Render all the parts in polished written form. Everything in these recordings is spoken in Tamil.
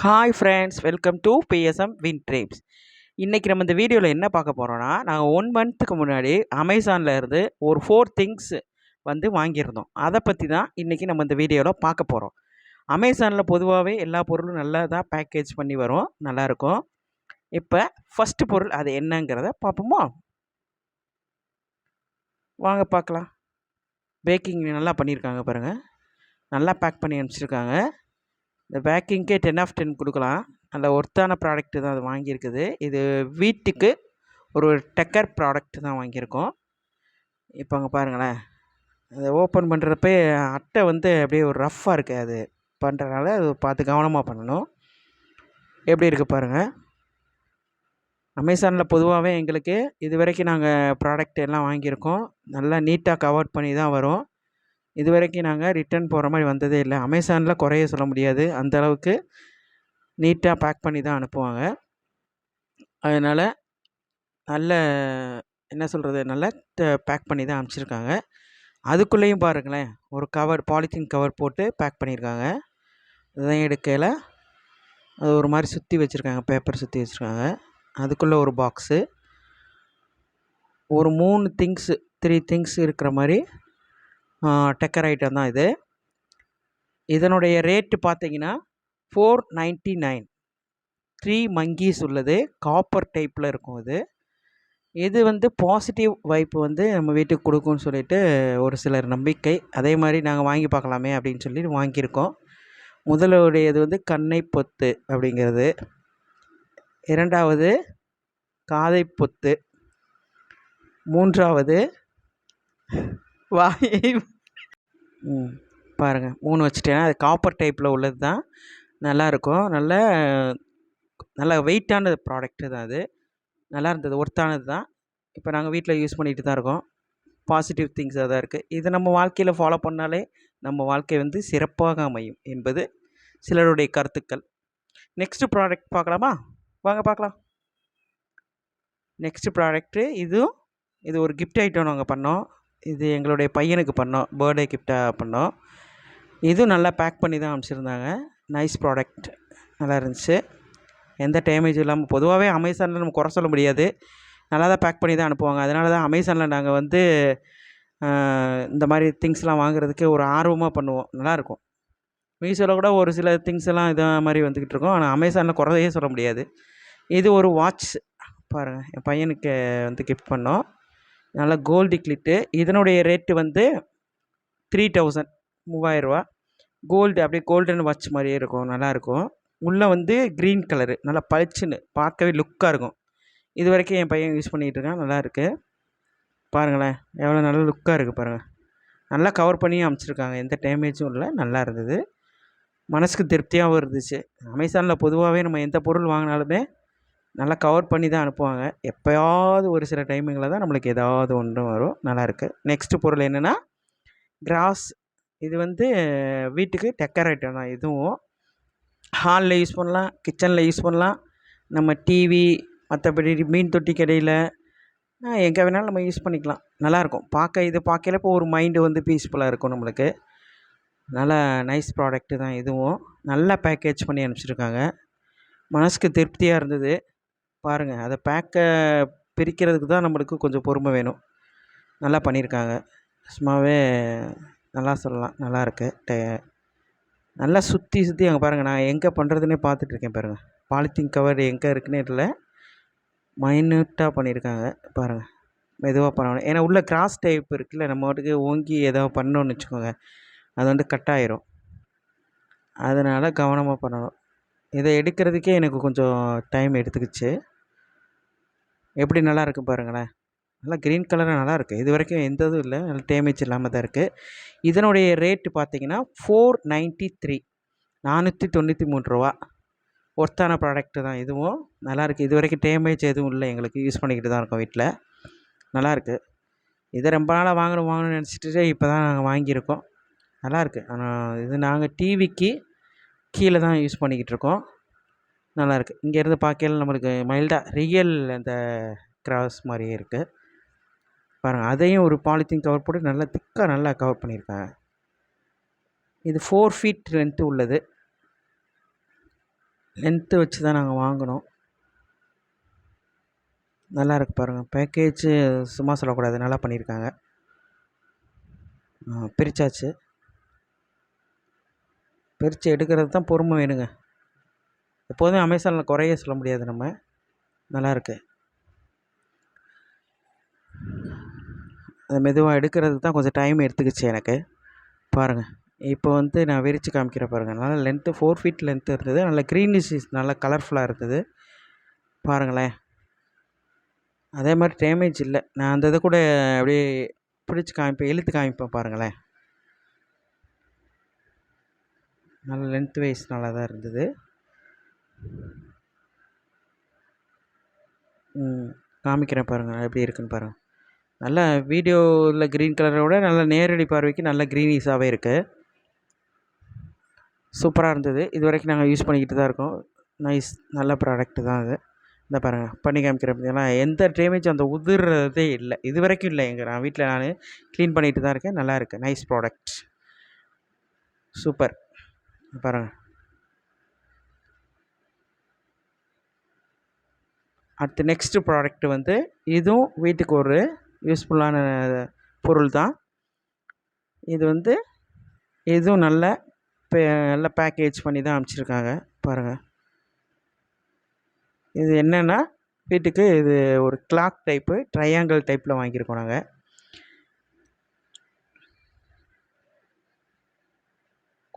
Hi friends, welcome to BSM win ட்ரீப்ஸ். இன்றைக்கி நம்ம இந்த வீடியோவில் என்ன பார்க்க போகிறோன்னா, நாங்கள் 1 மந்த்துக்கு முன்னாடி அமேசானில் இருந்து ஒரு 4 திங்ஸ் வந்து வாங்கியிருந்தோம். அதை பற்றி தான் இன்றைக்கி நம்ம இந்த வீடியோவில் பார்க்க போகிறோம். அமேசானில் பொதுவாகவே எல்லா பொருளும் நல்லா தான் பேக்கேஜ் பண்ணி வரும், நல்லாயிருக்கும். இப்போ ஃபஸ்ட்டு பொருள் அது என்னங்கிறத பார்ப்போமா? வாங்க பார்க்கலாம். பேக்கிங் நல்லா பண்ணியிருக்காங்க பாருங்கள், நல்லா பேக் பண்ணி அனுப்பிச்சிருக்காங்க. இந்த பேக்கிங்க்கே 10/10 கொடுக்கலாம். நல்ல ஒர்த்தான ப்ராடக்ட்டு தான் அது வாங்கியிருக்குது. இது வீட்டுக்கு ஒரு டெக்கர் ப்ராடக்ட் தான் வாங்கியிருக்கோம். இப்போ அங்கே பாருங்களேன், அதை ஓப்பன் பண்ணுறப்ப அட்டை வந்து அப்படியே ஒரு ரஃப்பாக இருக்குது. அது பண்ணுறதுனால அது பார்த்து கவனமாக பண்ணணும். எப்படி இருக்குது பாருங்கள். அமேசானில் பொதுவாகவே எங்களுக்கு இது வரைக்கும் நாங்கள் ப்ராடக்ட் எல்லாம் வாங்கியிருக்கோம். நல்லா நீட்டாக கவர் பண்ணி தான் வரும். இது வரைக்கும் நாங்கள் ரிட்டர்ன் போகிற மாதிரி வந்ததே இல்லை. அமேசானில் குறைய சொல்ல முடியாது, அந்தளவுக்கு நீட்டாக பேக் பண்ணி தான் அனுப்புவாங்க. அதனால் நல்ல என்ன சொல்கிறது, நல்லா பேக் பண்ணி தான் அனுப்பிச்சிருக்காங்க. அதுக்குள்ளேயும் பாருங்களேன், ஒரு கவர், பாலித்தீன் கவர் போட்டு பேக் பண்ணியிருக்காங்க. இதையும் எடுக்கையில் அது ஒரு மாதிரி சுற்றி வச்சுருக்காங்க, பேப்பர் சுற்றி வச்சுருக்காங்க. அதுக்குள்ளே ஒரு பாக்ஸு, ஒரு 3 திங்ஸ் இருக்கிற மாதிரி டெக்கர் ஐட்டம் தான் இது. இதனுடைய ரேட்டு பார்த்தீங்கன்னா 499. 3 மங்கீஸ் உள்ளது, காப்பர் டைப்பில் இருக்கும். இது வந்து பாசிட்டிவ் வைப்பு வந்து நம்ம வீட்டுக்கு கொடுக்கும்னு சொல்லிட்டு ஒரு சிலர் நம்பிக்கை. அதே மாதிரி நாங்கள் வாங்கி பார்க்கலாமே அப்படின்னு சொல்லி வாங்கியிருக்கோம். முதலுடையது வந்து கண்ணை பொத்து அப்படிங்கிறது, இரண்டாவது காதை பொத்து, மூன்றாவது வாயை பாருங்கள் 3 வச்சுட்டேன்னா அது காப்பர் டைப்பில் உள்ளது தான். நல்லாயிருக்கும். நல்ல வெயிட்டான ப்ராடக்ட்டு தான் அது. நல்லா இருந்தது, ஒர்த்தானது தான். இப்போ நாங்கள் வீட்டில் யூஸ் பண்ணிகிட்டு தான் இருக்கோம். பாசிட்டிவ் திங்ஸாக தான் இருக்குது. இது நம்ம வாழ்க்கையில் ஃபாலோ பண்ணாலே நம்ம வாழ்க்கை வந்து சிறப்பாக அமையும் என்பது சிலருடைய கருத்துக்கள். நெக்ஸ்ட்டு ப்ராடக்ட் பார்க்கலாமா? வாங்க பார்க்கலாம். நெக்ஸ்ட்டு ப்ராடக்ட்டு இது ஒரு கிஃப்ட் ஐட்டம் நாங்கள் பண்ணோம். இது எங்களுடைய பையனுக்கு பண்ணோம், பர்த்டே கிஃப்டாக பண்ணோம். இதுவும் நல்லா பேக் பண்ணி தான் அனுப்பிச்சிருந்தாங்க. நைஸ் ப்ராடக்ட், நல்லா இருந்துச்சு, எந்த டேமேஜும் இல்லாமல். பொதுவாகவே அமேசானில் நம்ம குறை சொல்ல முடியாது, நல்லா தான் பேக் பண்ணி தான் அனுப்புவாங்க. அதனால தான் அமேசானில் நாங்கள் வந்து இந்த மாதிரி திங்ஸ்லாம் வாங்குறதுக்கு ஒரு ஆர்வமாக பண்ணுவோம், நல்லாயிருக்கும். மீஷோவில் கூட ஒரு சில திங்ஸ் எல்லாம் இதை மாதிரி வந்துக்கிட்டு இருக்கோம். ஆனால் அமேசானில் குறையே சொல்ல முடியாது. இது ஒரு வாட்ச் பாருங்கள், என் பையனுக்கு வந்து கிஃப்ட் பண்ணோம். நல்லா கோல்டு கிளிட்டு. இதனுடைய ரேட்டு வந்து 3000, 3000 கோல்டு, அப்படியே கோல்டன் வாட்ச் மாதிரியே இருக்கும், நல்லாயிருக்கும். உள்ளே வந்து க்ரீன் கலரு, நல்லா பளிச்சுன்னு பார்க்கவே லுக்காக இருக்கும். இது வரைக்கும் என் பையன் யூஸ் பண்ணிகிட்டு இருக்கான், நல்லாயிருக்கு. பாருங்களேன் எவ்வளோ நல்ல லுக்காக இருக்குது பாருங்கள். நல்லா கவர் பண்ணி அனுப்பிச்சிருக்காங்க, எந்த டேமேஜும் இல்லை, நல்லா இருந்தது, மனசுக்கு திருப்தியாகவும் இருந்துச்சு. அமேசானில் பொதுவாகவே நம்ம எந்த பொருள் வாங்கினாலுமே நல்லா கவர் பண்ணி தான் அனுப்புவாங்க. எப்போயாவது ஒரு சில டைமிங்கில் தான் நம்மளுக்கு ஏதாவது ஒன்று வரும், நல்லாயிருக்கு. நெக்ஸ்ட்டு பொருள் என்னென்னா கிராஸ். இது வந்து வீட்டுக்கு டெக்கர் ஐட்டம் தான். இதுவும் ஹாலில் யூஸ் பண்ணலாம், கிச்சனில் யூஸ் பண்ணலாம், நம்ம டிவி, மற்றபடி மீன் தொட்டி கடையில் எங்கே வேணாலும் நம்ம யூஸ் பண்ணிக்கலாம். நல்லாயிருக்கும் இது பார்க்கையில இப்போ ஒரு மைண்டு வந்து பீஸ்ஃபுல்லாக இருக்கும் நம்மளுக்கு. நல்லா நைஸ் ப்ராடக்ட்டு தான் இதுவும். நல்லா பேக்கேஜ் பண்ணி அனுப்பிச்சிருக்காங்க, மனசுக்கு திருப்தியாக இருந்தது. பாருங்கள், அதை பிரிக்கிறதுக்கு தான் நம்மளுக்கு கொஞ்சம் பொறுமை வேணும். நல்லா பண்ணியிருக்காங்க, சும்மாவே நல்லா சொல்லலாம், நல்லாயிருக்கு. நல்லா சுற்றி அங்கே பாருங்கள், நான் எங்கே பண்ணுறதுனே பார்த்துட்ருக்கேன் பாருங்கள். பாலித்தீன் கவர் எங்கே இருக்குன்னே இல்லை, மைன்யூட்டாக பண்ணியிருக்காங்க பாருங்கள். மெதுவாக பண்ணணும், ஏன்னா உள்ள கிராஸ் டைப் இருக்குல்ல, நம்ம வாட்டுக்கு ஓங்கி ஏதாவது பண்ணோன்னு வச்சுக்கோங்க, அது வந்து கட் ஆயிரும். அதனால் கவனமாக பண்ணணும். இதை எடுக்கிறதுக்கே எனக்கு கொஞ்சம் டைம் எடுத்துக்கிச்சு. எப்படி நல்லா இருக்குது பாருங்களேன், நல்லா க்ரீன் கலராக நல்லாயிருக்கு. இது வரைக்கும் எந்த இதுவும் இல்லை, நல்ல டேமேஜ் இல்லாமல் தான் இருக்குது. இதனுடைய ரேட்டு பார்த்தீங்கன்னா 493, 493 ரூபா. ஒர்த்தான ப்ராடக்ட்டு தான் இதுவும், நல்லாயிருக்கு. இது வரைக்கும் டேமேஜ் எதுவும் இல்லை, எங்களுக்கு யூஸ் பண்ணிக்கிட்டு தான் இருக்கோம் வீட்டில், நல்லாயிருக்கு. இதை ரொம்ப நாளாக வாங்கணும்னு நினச்சிட்டு இப்போ தான் நாங்கள் வாங்கியிருக்கோம், நல்லாயிருக்கு. ஆனால் இது நாங்கள் டிவிக்கு கீழே தான் யூஸ் பண்ணிக்கிட்டு இருக்கோம், நல்லாயிருக்கு. இங்கேருந்து பார்க்கையில நம்மளுக்கு மைல்டாக ரியல் அந்த கிராஸ் மாதிரியே இருக்குது பாருங்கள். அதையும் ஒரு பாலித்தீன் கவர் போட்டு நல்லா திக்காக நல்லா கவர் பண்ணியிருக்காங்க. இது 4 ஃபீட் லென்த்து உள்ளது. லென்த்து வச்சு தான் நாங்கள் வாங்கினோம். நல்லா இருக்கு பாருங்கள். பேக்கேஜு சும்மா சொல்லக்கூடாது, நல்லா பண்ணியிருக்காங்க. பிரித்தாச்சு. பிரித்து எடுக்கிறது தான் பொறுமை வேணுங்க. எப்போதுமே அமேசானில் குறைய சொல்ல முடியாது நம்ம. நல்லாயிருக்கு. அது மெதுவாக எடுக்கிறதுக்கு தான் கொஞ்சம் டைம் எடுத்துக்கிச்சு எனக்கு. பாருங்கள், இப்போ வந்து நான் விரித்து காமிக்கிறேன் பாருங்கள். நல்லா லென்த்து 4 ஃபீட் லென்த்து இருந்தது. நல்லா க்ரீனிஷ், நல்லா கலர்ஃபுல்லாக இருந்தது. பாருங்களேன், அதே மாதிரி டேமேஜ் இல்லை. நான் அந்த இதை கூட அப்படியே பிடிச்சி காமிப்பேன், இழுத்து காமிப்பேன் பாருங்களேன். நல்ல லென்த் வைஸ் நல்லா தான் இருந்தது. காமிக்கிறேன் பாருங்கள் எப்படி இருக்குன்னு பாருங்கள். நல்லா வீடியோவில் க்ரீன் கலரை விட நல்லா நேரடி பார்வைக்கு நல்ல க்ரீனிஷாகவே இருக்குது. சூப்பராக இருந்தது. இது வரைக்கும் நாங்கள் யூஸ் பண்ணிக்கிட்டு தான் இருக்கோம். நைஸ், நல்ல ப்ராடக்ட்டு தான் அது. இந்த பாருங்கள், பண்ணி காமிக்கிறேன். பார்த்தீங்கன்னா எந்த டேமேஜும் அந்த உதிர்றதே இல்லை, இது வரைக்கும் இல்லை. நான் வீட்டில் நான் க்ளீன் பண்ணிகிட்டு தான் இருக்கேன். நல்லா இருக்குது, நைஸ் ப்ராடக்ட், சூப்பர். பாருங்கள், அடுத்து நெக்ஸ்ட்டு ப்ராடக்ட்டு வந்து இதுவும் வீட்டுக்கு ஒரு யூஸ்ஃபுல்லான பொருள் தான். இது வந்து இதுவும் நல்ல பேக்கேஜ் பண்ணி தான் அனுப்பிச்சிருக்காங்க பாருங்கள். இது என்னென்னா, வீட்டுக்கு இது ஒரு கிளாக் டைப்பு, ட்ரையாங்கிள் டைப்பில் வாங்கியிருக்கோம் நாங்கள்.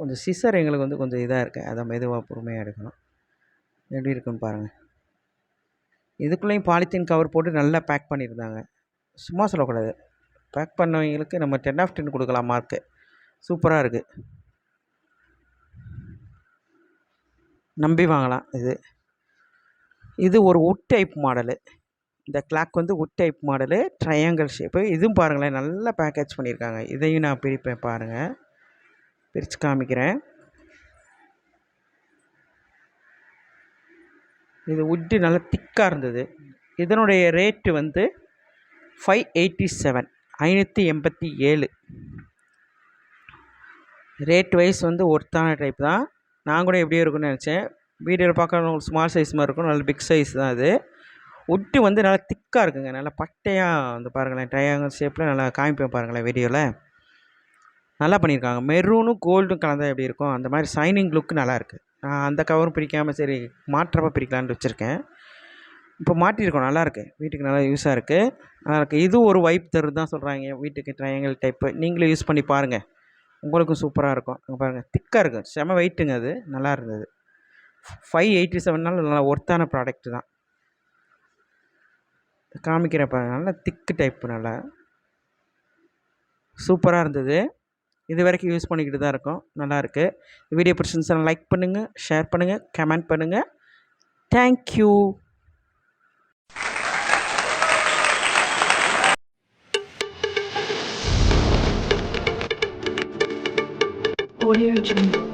கொஞ்சம் சிசர் எங்களுக்கு வந்து கொஞ்சம் இதாக இருக்குது, அதை மெதுவாக பொறுமையாக எடுக்கணும். எப்படி இருக்குன்னு பாருங்கள். இதுக்குள்ளேயும் பாலித்தீன் கவர் போட்டு நல்லா பேக் பண்ணியிருந்தாங்க. சும்மா சொல்லக்கூடாது, பேக் பண்ணவங்களுக்கு நம்ம 10/10 கொடுக்கலாம் மார்க்கு. சூப்பராக இருக்குது, நம்பி வாங்கலாம். இது ஒரு உட் டைப் மாடலு. இந்த கிளாக் வந்து உட் டைப் மாடலு, ட்ரையாங்கிள் ஷேப்பு. இதுவும் பாருங்களேன், நல்லா பேக்கேஜ் பண்ணியிருக்காங்க. இதையும் நான் பிரிப்பேன் பாருங்கள், பிரித்து காமிக்கிறேன். இது உட்டு நல்லா திக்காக இருந்தது. இதனுடைய ரேட்டு வந்து 587, 587. ரேட் வைஸ் வந்து ஒர்த்தான டைப் தான். நான் கூட எப்படியோ இருக்குன்னு நினச்சேன். வீடியோவில் பார்க்க ஸ்மால் சைஸ் மாதிரி இருக்கும், நல்ல பிக் சைஸ் தான் அது. உட்டு வந்து நல்லா திக்காக இருக்குங்க, நல்லா பட்டையாக வந்து பாருங்களேன். ட்ரையாங்கிள் ஷேப்பில் நல்லா காமிப்பேன் பாருங்களேன் வீடியோவில். நல்லா பண்ணியிருக்காங்க. மெரூனும் கோல்டும் கலந்தால் எப்படி இருக்கும், அந்த மாதிரி ஷைனிங் லுக்கு நல்லாயிருக்கு. நான் அந்த கவரும் பிரிக்காமல் சரி மாற்றமாக பிரிக்கலான்னு வச்சுருக்கேன். இப்போ மாட்டியிருக்கோம், நல்லாயிருக்கு. வீட்டுக்கு நல்லா யூஸாக இருக்குது, நல்லாயிருக்கு. இது ஒரு வைப் தருது தான் சொல்கிறாங்க வீட்டுக்கு, ட்ரையாங்கிள் டைப்பு. நீங்களும் யூஸ் பண்ணி பாருங்கள், உங்களுக்கும் சூப்பராக இருக்கும். அங்கே பாருங்கள், திக்காக இருக்குது, செம வெயிட்டுங்க. அது நல்லா இருந்தது. 587 நல்லா ஒர்த்தான ப்ராடக்ட்டு தான். காமிக்கிறேன் பாருங்கள், நல்லா திக்கு டைப்பு, நல்லா சூப்பராக இருந்தது. இது வரைக்கும் யூஸ் பண்ணிக்கிட்டு தான் இருக்கோம், நல்லாயிருக்கு. வீடியோ பிடிச்சிருந்துச்சுன்னா லைக் பண்ணுங்கள், ஷேர் பண்ணுங்கள், கமெண்ட் பண்ணுங்கள். தேங்க்யூ. Audio Jungle.